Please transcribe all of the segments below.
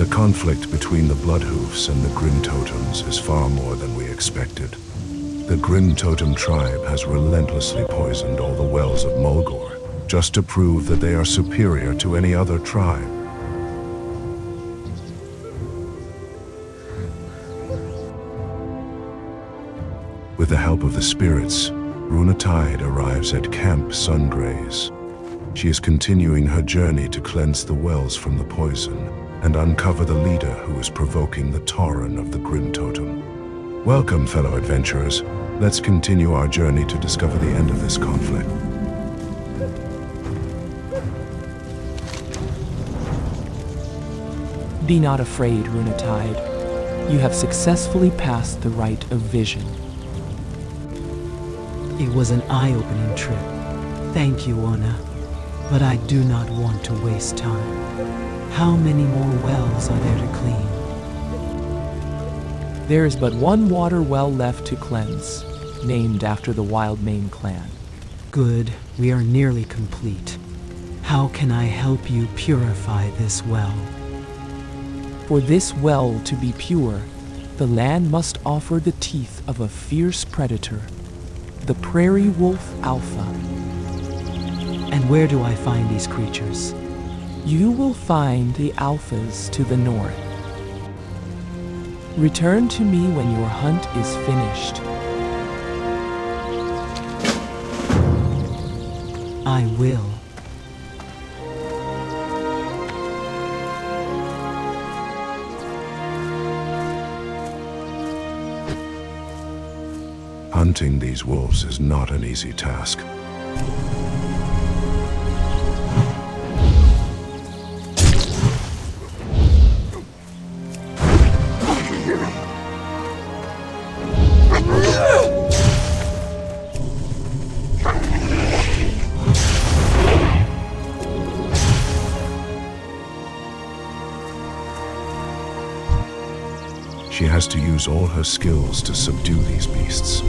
The conflict between the Bloodhoofs and the Grimtotems is far more than we expected. The Grimtotem tribe has relentlessly poisoned all the wells of Mulgore, just to prove that they are superior to any other tribe. With the help of the spirits, Runetide arrives at Camp Sungraze. She is continuing her journey to cleanse the wells from the poison and uncover the leader who is provoking the tauren of the Grimtotem. Welcome, fellow adventurers. Let's continue our journey to discover the end of this conflict. Be not afraid, Runetide. You have successfully passed the rite of vision. It was an eye-opening trip. Thank you, Ona. But I do not want to waste time. How many more wells are there to clean? There is but one water well left to cleanse, named after the Wildmane clan. Good, we are nearly complete. How can I help you purify this well? For this well to be pure, the land must offer the teeth of a fierce predator, the prairie wolf alpha. And where do I find these creatures? You will find the alphas to the north. Return to me when your hunt is finished. I will. Hunting these wolves is not an easy task. She has to use all her skills to subdue these beasts.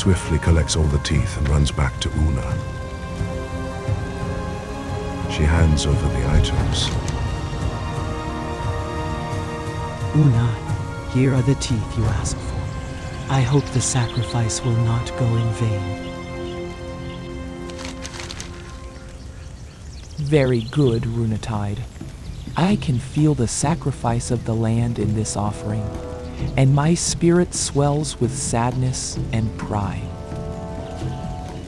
swiftly collects all the teeth and runs back to Una. She hands over the items. Una, here are the teeth you asked for. I hope the sacrifice will not go in vain. Very good, Runetide. I can feel the sacrifice of the land in this offering, and my spirit swells with sadness and pride.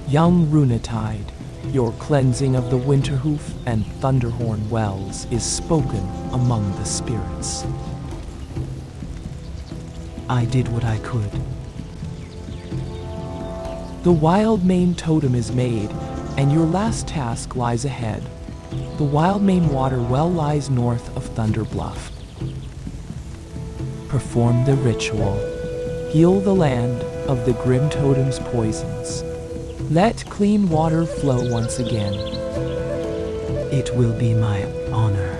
Young Runetide, your cleansing of the Winterhoof and Thunderhorn wells is spoken among the spirits. I did what I could. The Wildmane totem is made, and your last task lies ahead. The Wildmane water well lies north of Thunder Bluff. Perform the ritual. Heal the land of the Grimtotem's poisons. Let clean water flow once again. It will be my honor.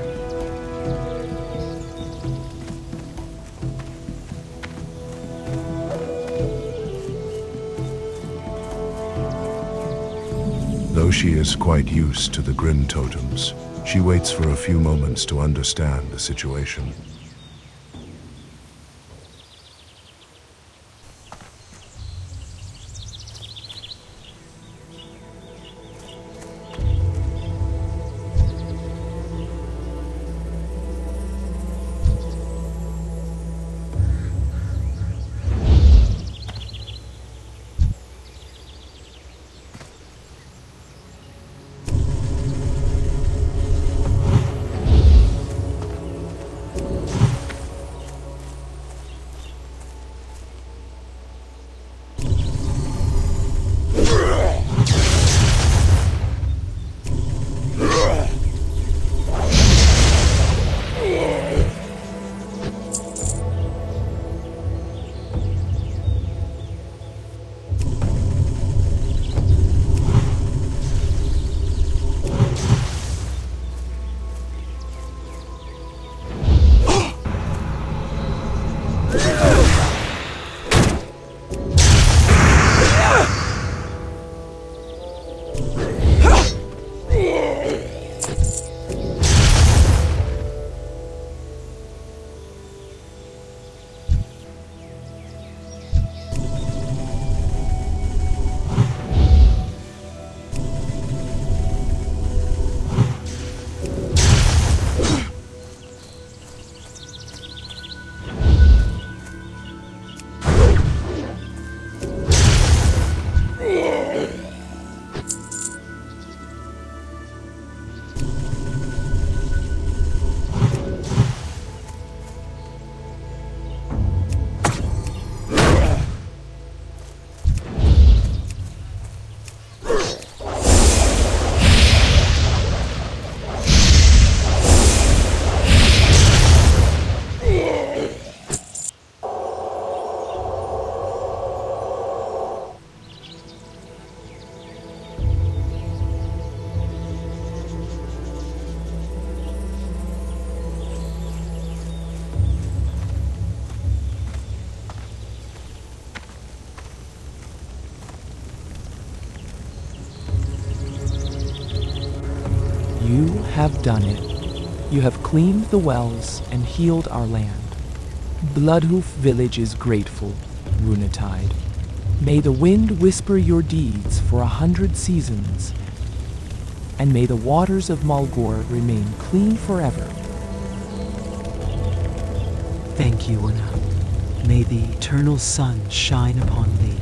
Though she is quite used to the Grimtotems, she waits for a few moments to understand the situation. You have done it. You have cleaned the wells and healed our land. Bloodhoof village is grateful, Runetide. May the wind whisper your deeds for 100 seasons, and may the waters of Mulgore remain clean forever. Thank you, Una. May the eternal sun shine upon thee.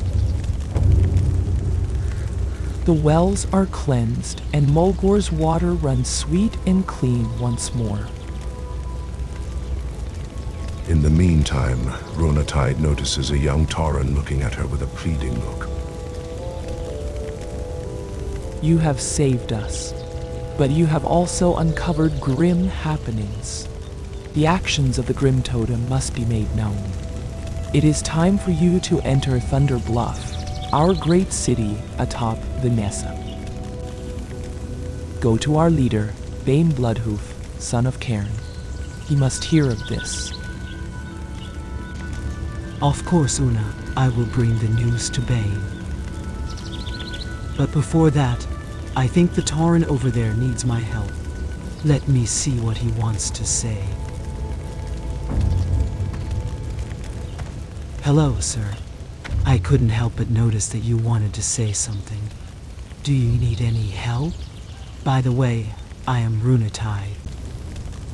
The wells are cleansed, and Mulgore's water runs sweet and clean once more. In the meantime, Runetide notices a young tauren looking at her with a pleading look. You have saved us, but you have also uncovered grim happenings. The actions of the Grimtotem must be made known. It is time for you to enter Thunder Bluff, our great city atop the Nessa. Go to our leader, Bane Bloodhoof, son of Cairn. He must hear of this. Of course, Una, I will bring the news to Bane. But before that, I think the tauren over there needs my help. Let me see what he wants to say. Hello, sir. I couldn't help but notice that you wanted to say something. Do you need any help? By the way, I am Runatide.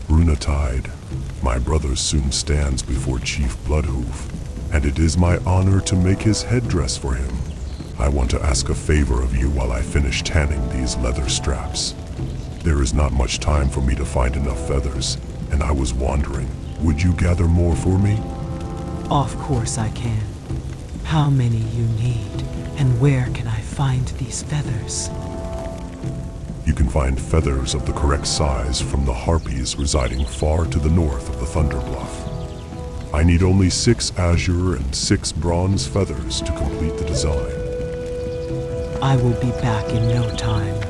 Runatide, my brother soon stands before Chief Bloodhoof, and it is my honor to make his headdress for him. I want to ask a favor of you while I finish tanning these leather straps. There is not much time for me to find enough feathers, and I was wondering, would you gather more for me? Of course I can. How many you need, and where can I find these feathers? You can find feathers of the correct size from the harpies residing far to the north of the Thunder Bluff. I need only 6 azure and 6 bronze feathers to complete the design. I will be back in no time.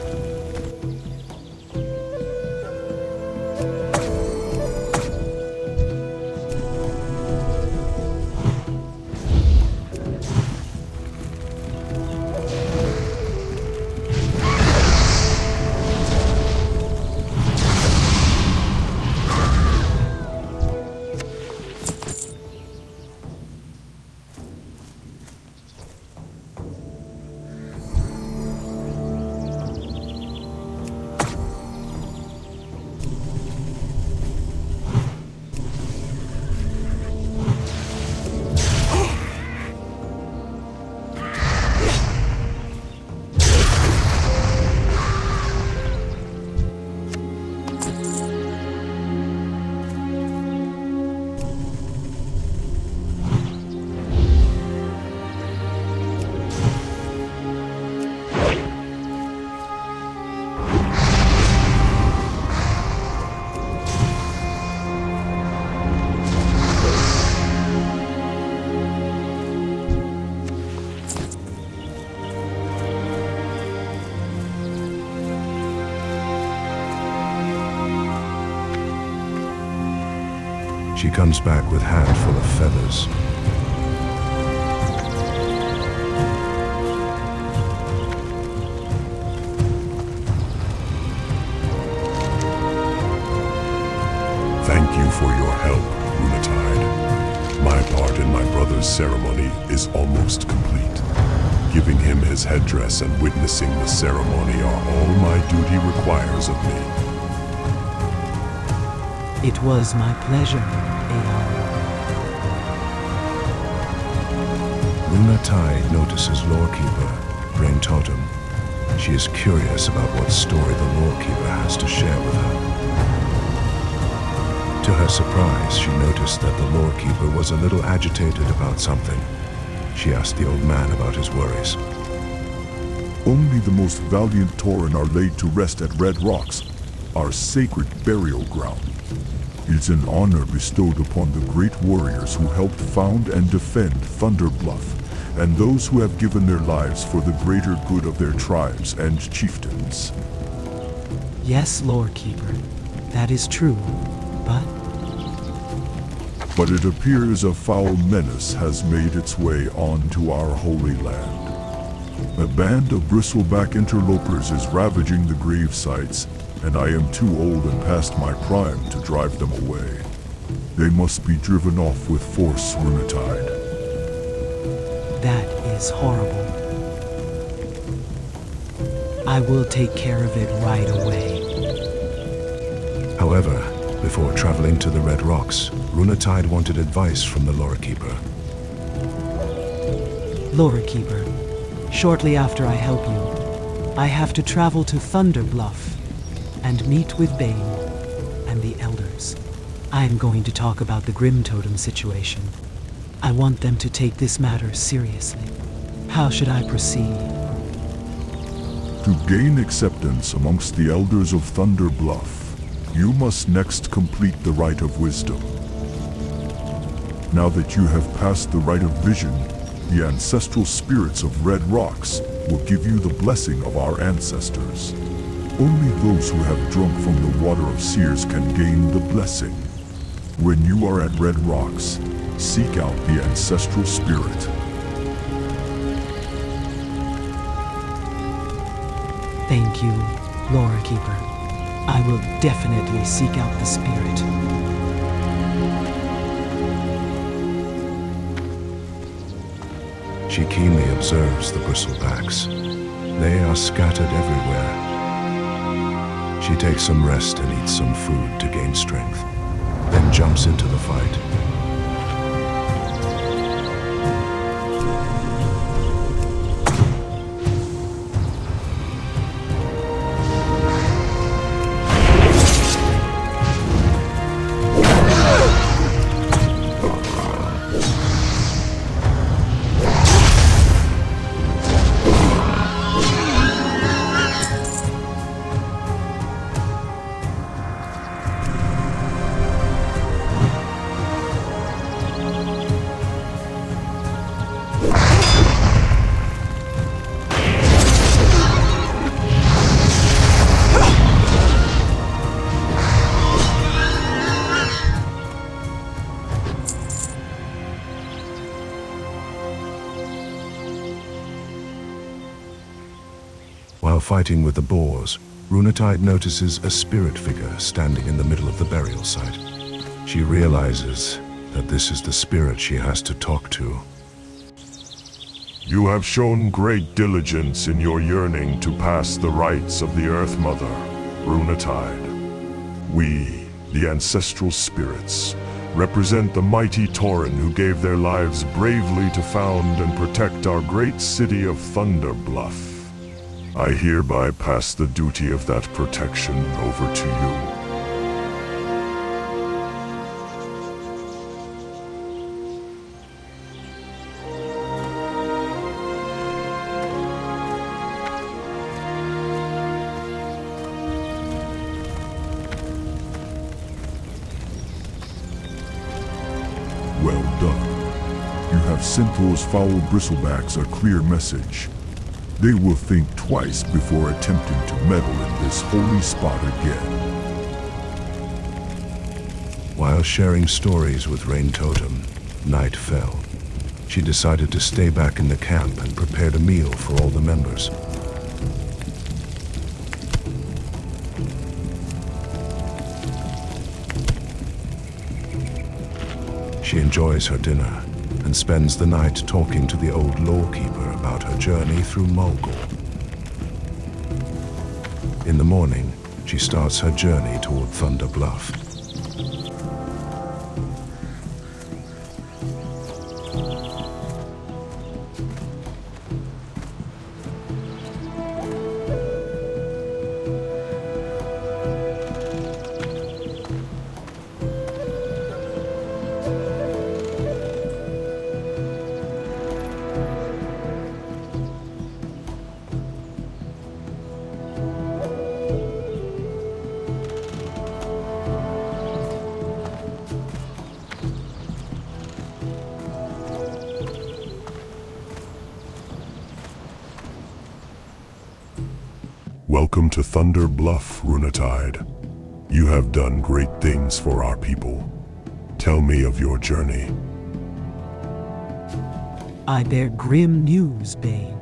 She comes back with hat full of feathers. Thank you for your help, Runatide. My part in my brother's ceremony is almost complete. Giving him his headdress and witnessing the ceremony are all my duty requires of me. It was my pleasure, Aeon. Runatide notices Lorekeeper, Grimtotem. She is curious about what story the Lorekeeper has to share with her. To her surprise, she noticed that the Lorekeeper was a little agitated about something. She asked the old man about his worries. Only the most valiant tauren are laid to rest at Red Rocks, our sacred burial ground. It's an honor bestowed upon the great warriors who helped found and defend Thunder Bluff, and those who have given their lives for the greater good of their tribes and chieftains. Yes, Lorekeeper, that is true, But it appears a foul menace has made its way onto our holy land. A band of bristleback interlopers is ravaging the grave sites, and I am too old and past my prime to drive them away. They must be driven off with force, Runatide. that is horrible. I will take care of it right away. However, before traveling to the Red Rocks, Runatide wanted advice from the Lorekeeper. Lorekeeper, shortly after I help you, I have to travel to Thunder Bluff and meet with Bane and the Elders. I am going to talk about the Grimtotem situation. I want them to take this matter seriously. How should I proceed? To gain acceptance amongst the elders of Thunder Bluff, you must next complete the Rite of Wisdom. Now that you have passed the Rite of Vision, the ancestral spirits of Red Rocks will give you the blessing of our ancestors. Only those who have drunk from the water of seers can gain the blessing. When you are at Red Rocks, seek out the ancestral spirit. Thank you, Lore Keeper. I will definitely seek out the spirit. She keenly observes the bristlebacks. They are scattered everywhere. She takes some rest and eats some food to gain strength, then jumps into the fight. While fighting with the boars, Runetide notices a spirit figure standing in the middle of the burial site. She realizes that this is the spirit she has to talk to. You have shown great diligence in your yearning to pass the rites of the Earth Mother, Runetide. We, the ancestral spirits, represent the mighty tauren who gave their lives bravely to found and protect our great city of Thunder Bluff. I hereby pass the duty of that protection over to you. Well done. You have sent those foul bristlebacks a clear message. They will think twice before attempting to meddle in this holy spot again. While sharing stories with Rain Totem, night fell. She decided to stay back in the camp and prepared a meal for all the members. She enjoys her dinner and spends the night talking to the old lawkeeper about her journey through Mulgore. In the morning, she starts her journey toward Thunder Bluff. Welcome to Thunder Bluff, Runetide. You have done great things for our people. Tell me of your journey. I bear grim news, Bane.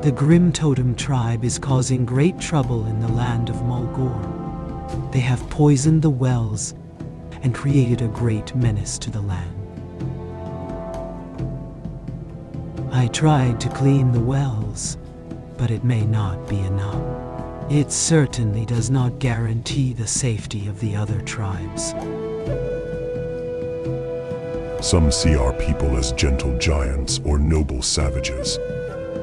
The Grimtotem tribe is causing great trouble in the land of Mulgore. They have poisoned the wells and created a great menace to the land. I tried to clean the wells, but it may not be enough. It certainly does not guarantee the safety of the other tribes. Some see our people as gentle giants or noble savages.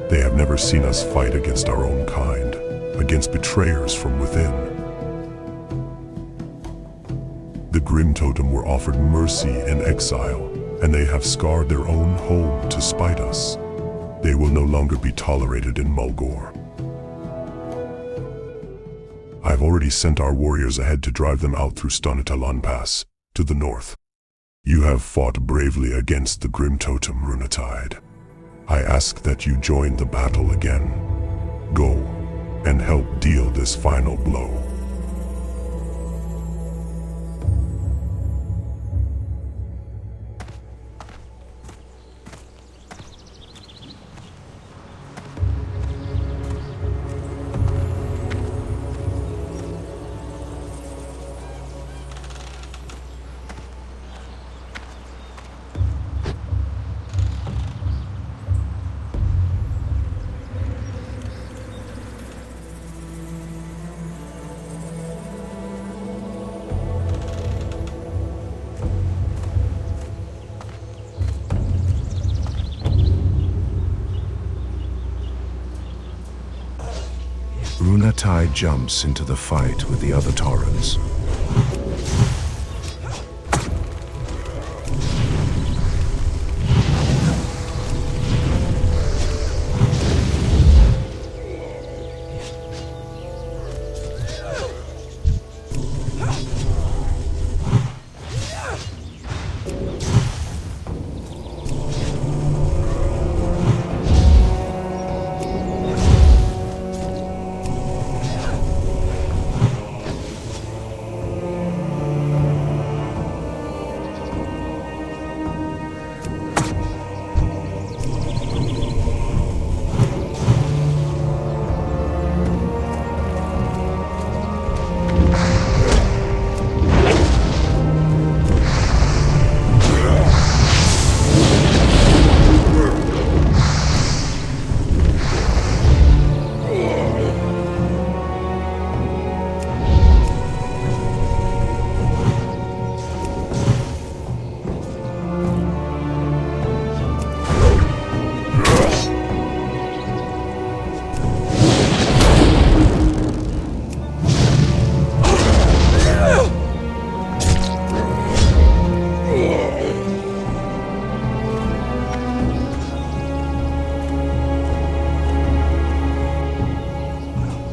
They have never seen us fight against our own kind, against betrayers from within. The Grimtotem were offered mercy in exile, and they have scarred their own home to spite us. They will no longer be tolerated in Mulgore. I've already sent our warriors ahead to drive them out through Stonatalan Pass, to the north. You have fought bravely against the Grimtotem, Runetide. I ask that you join the battle again. Go, and help deal this final blow. Runatide jumps into the fight with the other taurens.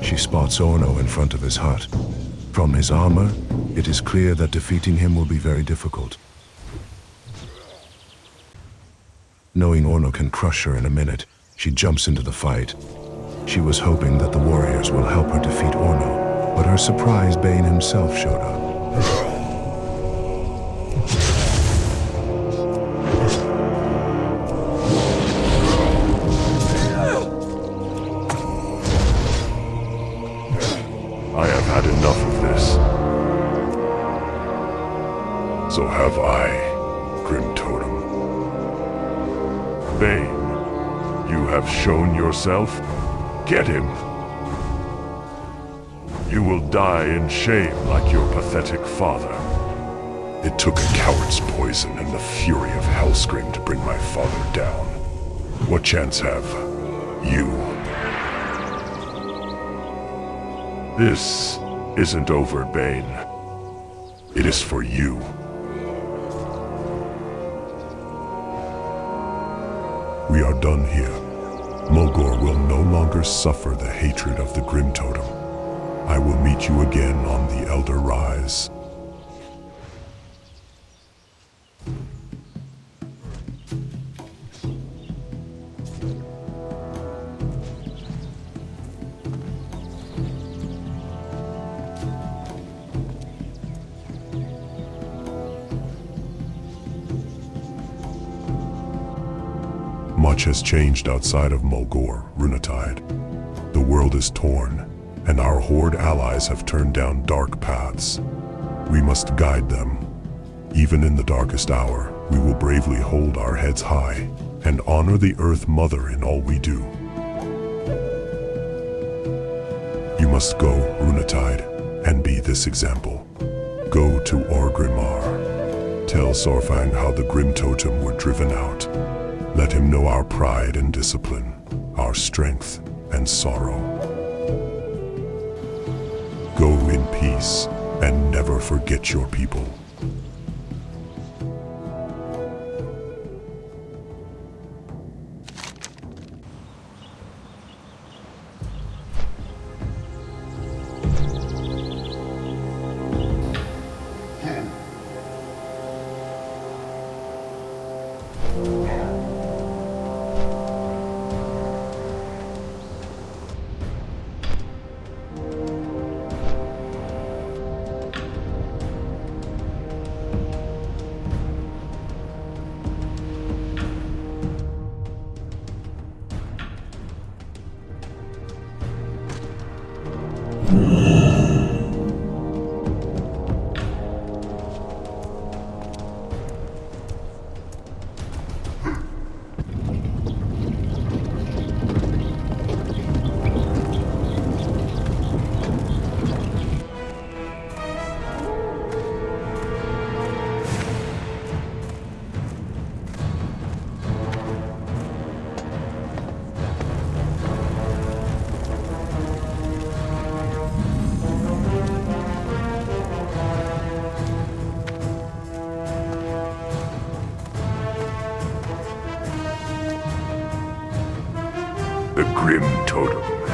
She spots Orno in front of his hut. From his armor, it is clear that defeating him will be very difficult. Knowing Orno can crush her in a minute, she jumps into the fight. She was hoping that the warriors will help her defeat Orno, but her surprise Bane himself showed up. I have had enough of this. So have I, Grimtotem. Bane, you have shown yourself. Get him. You will die in shame like your pathetic father. It took a coward's poison and the fury of Hellscream to bring my father down. What chance have you? This isn't over, Bane. It is for you. We are done here. Mulgore will no longer suffer the hatred of the Grimtotem. I will meet you again on the Elder Rise. Much has changed outside of Mulgore, Runatide. The world is torn, and our Horde allies have turned down dark paths. We must guide them. Even in the darkest hour, we will bravely hold our heads high and honor the Earth Mother in all we do. You must go, Runatide, and be this example. Go to Orgrimmar. Tell Sorfang how the Grimtotem were driven out. Let him know our pride and discipline, our strength and sorrow. Go in peace and never forget your people.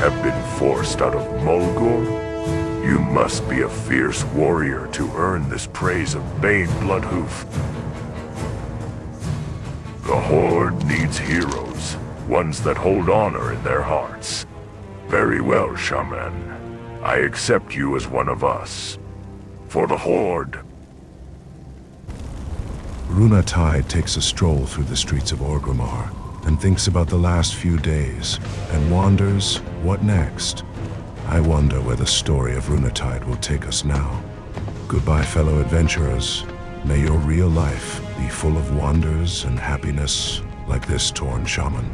have been forced out of Mulgore? You must be a fierce warrior to earn this praise of Bane Bloodhoof. The Horde needs heroes, ones that hold honor in their hearts. Very well, shaman. I accept you as one of us. For the Horde. Runatide takes a stroll through the streets of Orgrimmar and thinks about the last few days and wonders, what next? I wonder where the story of Runatide will take us now. Goodbye, fellow adventurers. May your real life be full of wonders and happiness like this tauren shaman.